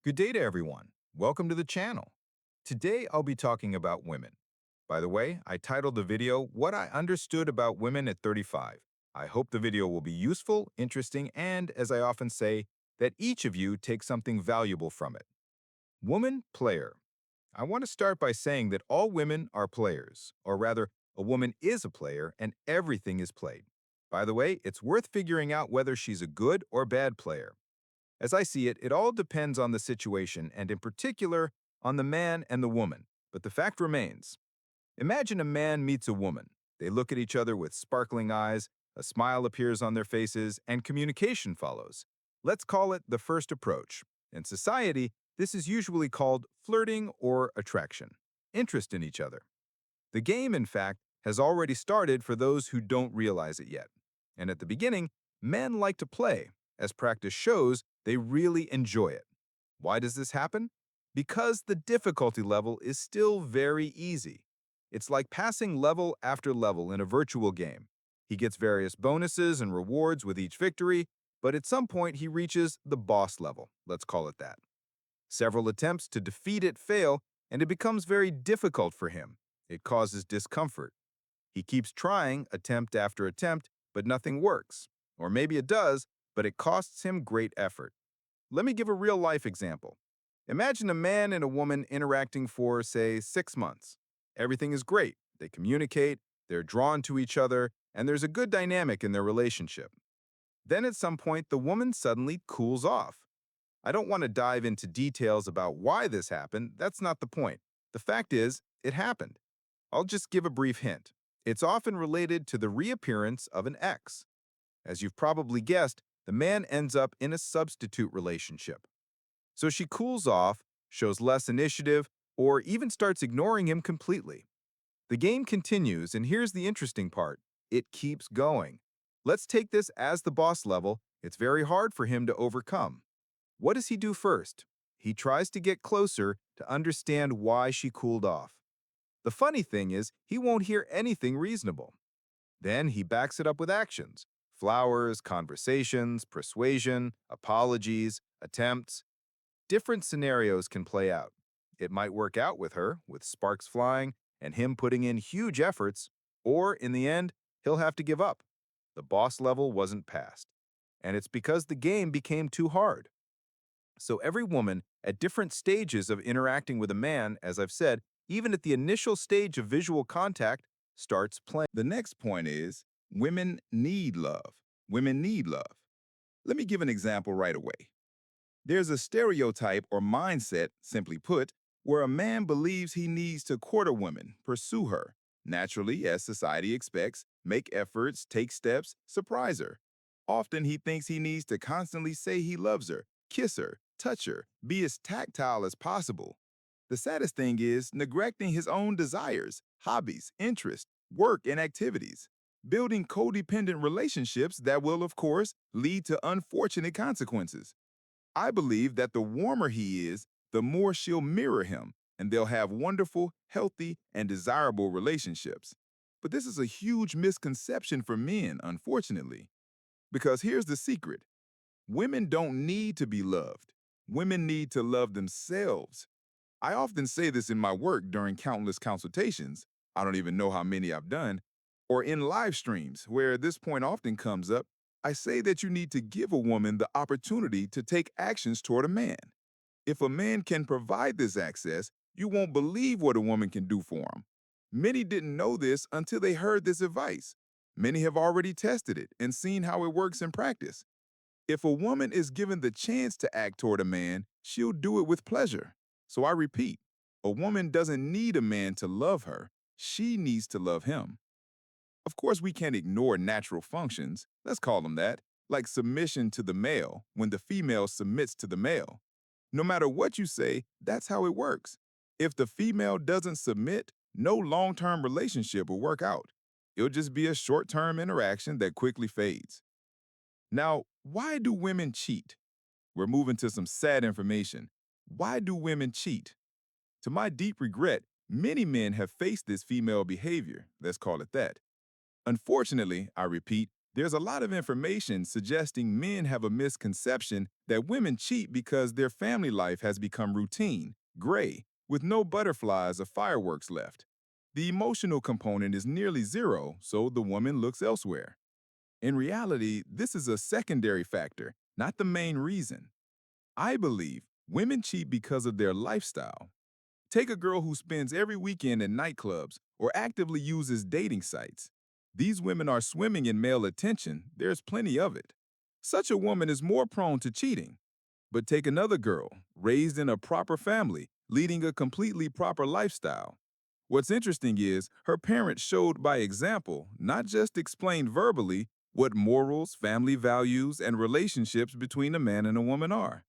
Good day to everyone. Welcome to the channel. Today I'll be talking about women. By the way, I titled the video What I Understood About Women at 35. I hope the video will be useful, interesting, and, as I often say, that each of you takes something valuable from it. Woman player. I want to start by saying that all women are players, or rather, a woman is a player and everything is played. By the way, it's worth figuring out whether she's a good or bad player. As I see it, it all depends on the situation and, in particular, on the man and the woman. But the fact remains. Imagine a man meets a woman. They look at each other with sparkling eyes, a smile appears on their faces, and communication follows. Let's call it the first approach. In society, this is usually called flirting or attraction, interest in each other. The game, in fact, has already started for those who don't realize it yet. And at the beginning, men like to play. As practice shows, they really enjoy it. Why does this happen? Because the difficulty level is still very easy. It's like passing level after level in a virtual game. He gets various bonuses and rewards with each victory, but at some point he reaches the boss level, let's call it that. Several attempts to defeat it fail, and it becomes very difficult for him. It causes discomfort. He keeps trying attempt after attempt, but nothing works. Or maybe it does, but it costs him great effort. Let me give a real-life example. Imagine a man and a woman interacting for, say, 6 months. Everything is great. They communicate, they're drawn to each other, and there's a good dynamic in their relationship. Then at some point, the woman suddenly cools off. I don't want to dive into details about why this happened. That's not the point. The fact is, it happened. I'll just give a brief hint. It's often related to the reappearance of an ex. As you've probably guessed, the man ends up in a substitute relationship. So she cools off, shows less initiative, or even starts ignoring him completely. The game continues, and here's the interesting part. It keeps going. Let's take this as the boss level. It's very hard for him to overcome. What does he do first? He tries to get closer to understand why she cooled off. The funny thing is, he won't hear anything reasonable. Then he backs it up with actions. Flowers, conversations, persuasion, apologies, attempts. Different scenarios can play out. It might work out with her, with sparks flying, and him putting in huge efforts, or in the end, he'll have to give up. The boss level wasn't passed. And it's because the game became too hard. So every woman, at different stages of interacting with a man, as I've said, even at the initial stage of visual contact, starts playing. The next point is women need love. Women need love. Let me give an example right away. There's a stereotype or mindset, simply put, where a man believes he needs to court a woman, pursue her, naturally, as society expects, make efforts, take steps, surprise her. Often he thinks he needs to constantly say he loves her, kiss her, touch her, be as tactile as possible. The saddest thing is neglecting his own desires, hobbies, interests, work, and activities, building codependent relationships that will, of course, lead to unfortunate consequences. I believe that the warmer he is, the more she'll mirror him, and they'll have wonderful, healthy, and desirable relationships. But this is a huge misconception for men, unfortunately. Because here's the secret. Women don't need to be loved. Women need to love themselves. I often say this in my work during countless consultations. I don't even know how many I've done, or in live streams where this point often comes up. I say that you need to give a woman the opportunity to take actions toward a man. If a man can provide this access, you won't believe what a woman can do for him. Many didn't know this until they heard this advice. Many have already tested it and seen how it works in practice. If a woman is given the chance to act toward a man, she'll do it with pleasure. So I repeat, a woman doesn't need a man to love her. She needs to love him. Of course, we can't ignore natural functions, let's call them that, like submission to the male when the female submits to the male. No matter what you say, that's how it works. If the female doesn't submit, no long-term relationship will work out. It'll just be a short-term interaction that quickly fades. Now, why do women cheat? We're moving to some sad information. Why do women cheat? To my deep regret, many men have faced this female behavior, let's call it that. Unfortunately, I repeat, There's a lot of information suggesting men have a misconception that women cheat because their family life has become routine, gray, with no butterflies or fireworks left. The emotional component is nearly zero, so the woman looks elsewhere. In reality, this is a secondary factor, not the main reason. I believe women cheat because of their lifestyle. Take a girl who spends every weekend in nightclubs or actively uses dating sites. These women are swimming in male attention, there's plenty of it. Such a woman is more prone to cheating. But take another girl, raised in a proper family, leading a completely proper lifestyle. What's interesting is her parents showed by example, not just explained verbally, what morals, family values, and relationships between a man and a woman are.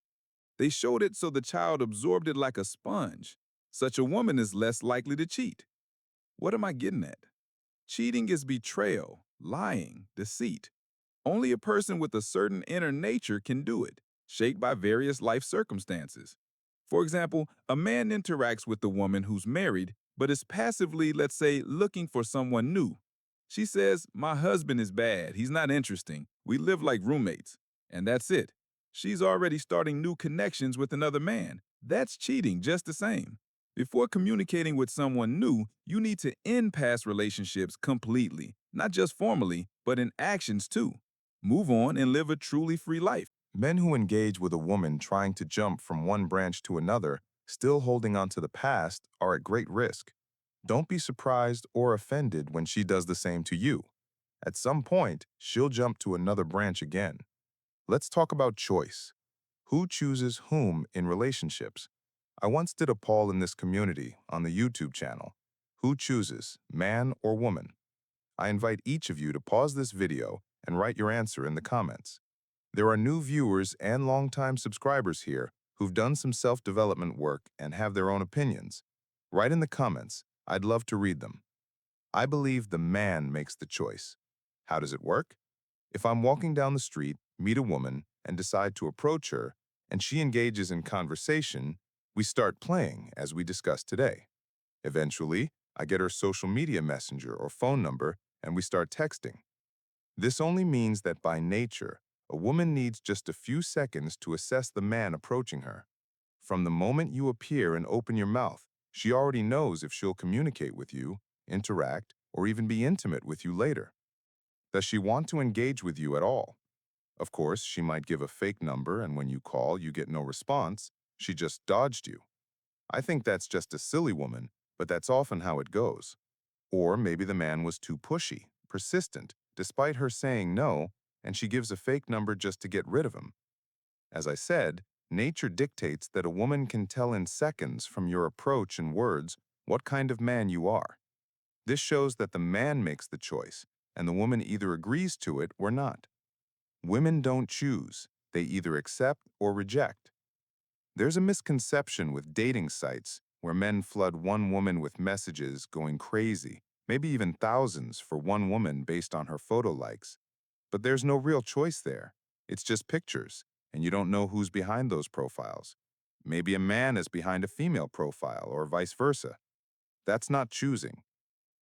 They showed it so the child absorbed it like a sponge. Such a woman is less likely to cheat. What am I getting at? Cheating is betrayal, lying, deceit. Only a person with a certain inner nature can do it, shaped by various life circumstances. For example, a man interacts with a woman who's married, but is passively, let's say, looking for someone new. She says, "My husband is bad, he's not interesting, we live like roommates." And that's it. She's already starting new connections with another man. That's cheating just the same. Before communicating with someone new, you need to end past relationships completely, not just formally, but in actions too. Move on and live a truly free life. Men who engage with a woman trying to jump from one branch to another, still holding on to the past, are at great risk. Don't be surprised or offended when she does the same to you. At some point, she'll jump to another branch again. Let's talk about choice. Who chooses whom in relationships? I once did a poll in this community on the YouTube channel. Who chooses, man or woman? I invite each of you to pause this video and write your answer in the comments. There are new viewers and longtime subscribers here who've done some self-development work and have their own opinions. Write in the comments. I'd love to read them. I believe the man makes the choice. How does it work? If I'm walking down the street, meet a woman, and decide to approach her, and she engages in conversation, we start playing as we discussed today. Eventually, I get her social media messenger or phone number, and we start texting. This only means that by nature, a woman needs just a few seconds to assess the man approaching her. From the moment you appear and open your mouth, she already knows if she'll communicate with you, interact, or even be intimate with you later. Does she want to engage with you at all? Of course, she might give a fake number, and when you call, you get no response. She just dodged you. I think that's just a silly woman, but that's often how it goes. Or maybe the man was too pushy, persistent, despite her saying no, and she gives a fake number just to get rid of him. As I said, nature dictates that a woman can tell in seconds from your approach and words what kind of man you are. This shows that the man makes the choice, and the woman either agrees to it or not. Women don't choose, they either accept or reject. There's a misconception with dating sites where men flood one woman with messages going crazy, maybe even thousands for one woman based on her photo likes. But there's no real choice there. It's just pictures, and you don't know who's behind those profiles. Maybe a man is behind a female profile or vice versa. That's not choosing.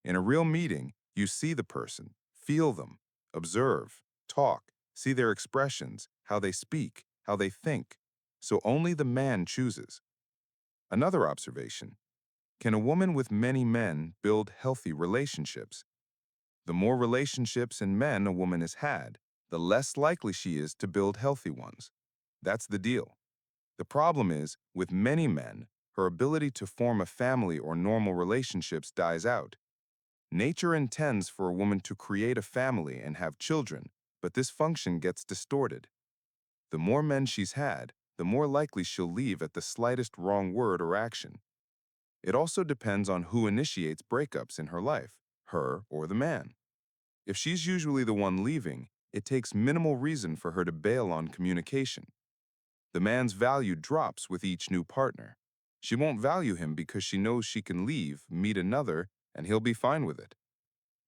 In a real meeting, you see the person, feel them, observe, talk, see their expressions, how they speak, how they think. So only the man chooses. Another observation. Can a woman with many men build healthy relationships? The more relationships and men a woman has had, the less likely she is to build healthy ones. That's the deal. The problem is, with many men, her ability to form a family or normal relationships dies out. Nature intends for a woman to create a family and have children, but this function gets distorted. The more men she's had, the more likely she'll leave at the slightest wrong word or action. It also depends on who initiates breakups in her life, her or the man. If she's usually the one leaving, it takes minimal reason for her to bail on communication. The man's value drops with each new partner. She won't value him because she knows she can leave, meet another, and he'll be fine with it.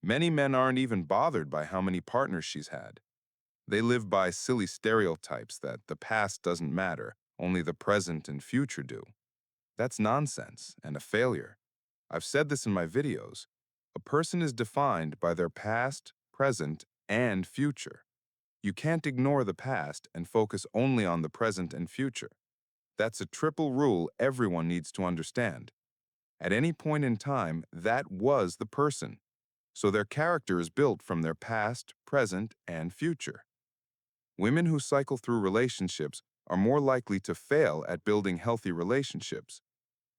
Many men aren't even bothered by how many partners she's had. They live by silly stereotypes that the past doesn't matter, only the present and future do. That's nonsense and a failure. I've said this in my videos. A person is defined by their past, present, and future. You can't ignore the past and focus only on the present and future. That's a triple rule everyone needs to understand. At any point in time, that was the person. So their character is built from their past, present, and future. Women who cycle through relationships are more likely to fail at building healthy relationships.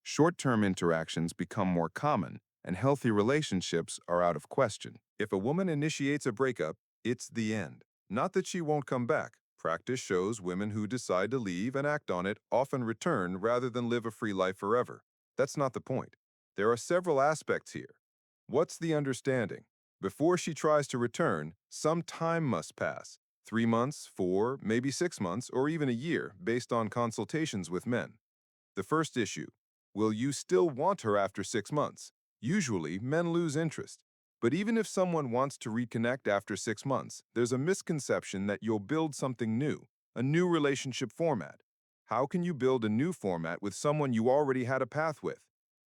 Short-term interactions become more common, and healthy relationships are out of question. If a woman initiates a breakup, it's the end. Not that she won't come back. Practice shows women who decide to leave and act on it often return rather than live a free life forever. That's not the point. There are several aspects here. What's the understanding? Before she tries to return, some time must pass. 3 months, 4, maybe 6 months, or even a year, based on consultations with men. The first issue, will you still want her after 6 months? Usually, men lose interest. But even if someone wants to reconnect after 6 months, there's a misconception that you'll build something new, a new relationship format. How can you build a new format with someone you already had a path with?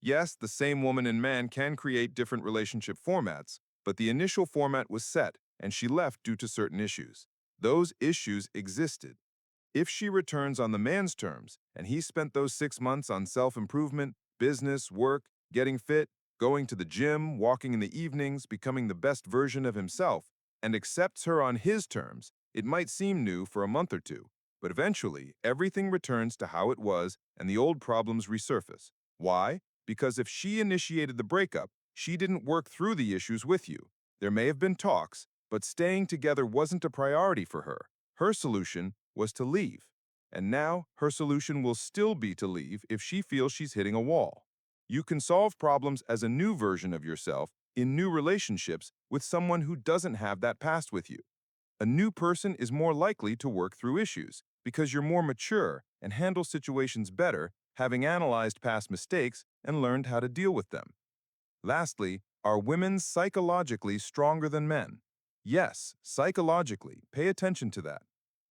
Yes, the same woman and man can create different relationship formats, but the initial format was set, and she left due to certain issues. Those issues existed. If she returns on the man's terms, and he spent those 6 months on self-improvement, business, work, getting fit, going to the gym, walking in the evenings, becoming the best version of himself, and accepts her on his terms, it might seem new for a month or two, but eventually everything returns to how it was and the old problems resurface. Why? Because if she initiated the breakup, she didn't work through the issues with you. There may have been talks, but staying together wasn't a priority for her. Her solution was to leave. And now her solution will still be to leave if she feels she's hitting a wall. You can solve problems as a new version of yourself in new relationships with someone who doesn't have that past with you. A new person is more likely to work through issues because you're more mature and handle situations better, having analyzed past mistakes and learned how to deal with them. Lastly, are women psychologically stronger than men? Yes, psychologically. Pay attention to that.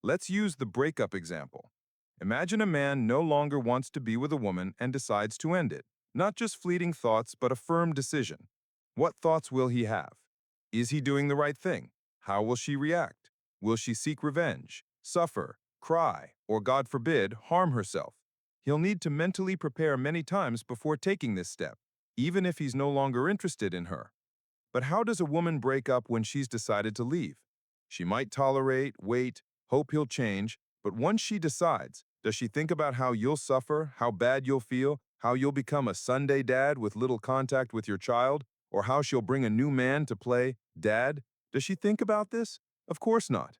Let's use the breakup example. Imagine a man no longer wants to be with a woman and decides to end it. Not just fleeting thoughts, but a firm decision. What thoughts will he have? Is he doing the right thing? How will she react? Will she seek revenge, suffer, cry, or God forbid, harm herself? He'll need to mentally prepare many times before taking this step, even if he's no longer interested in her. But how does a woman break up when she's decided to leave? She might tolerate, wait, hope he'll change, but once she decides, does she think about how you'll suffer, how bad you'll feel, how you'll become a Sunday dad with little contact with your child, or how she'll bring a new man to play dad? Does she think about this? Of course not.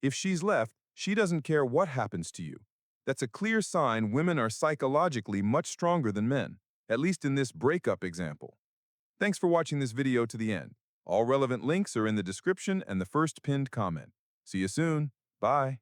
If she's left, she doesn't care what happens to you. That's a clear sign women are psychologically much stronger than men, at least in this breakup example. Thanks for watching this video to the end. All relevant links are in the description and the first pinned comment. See you soon. Bye.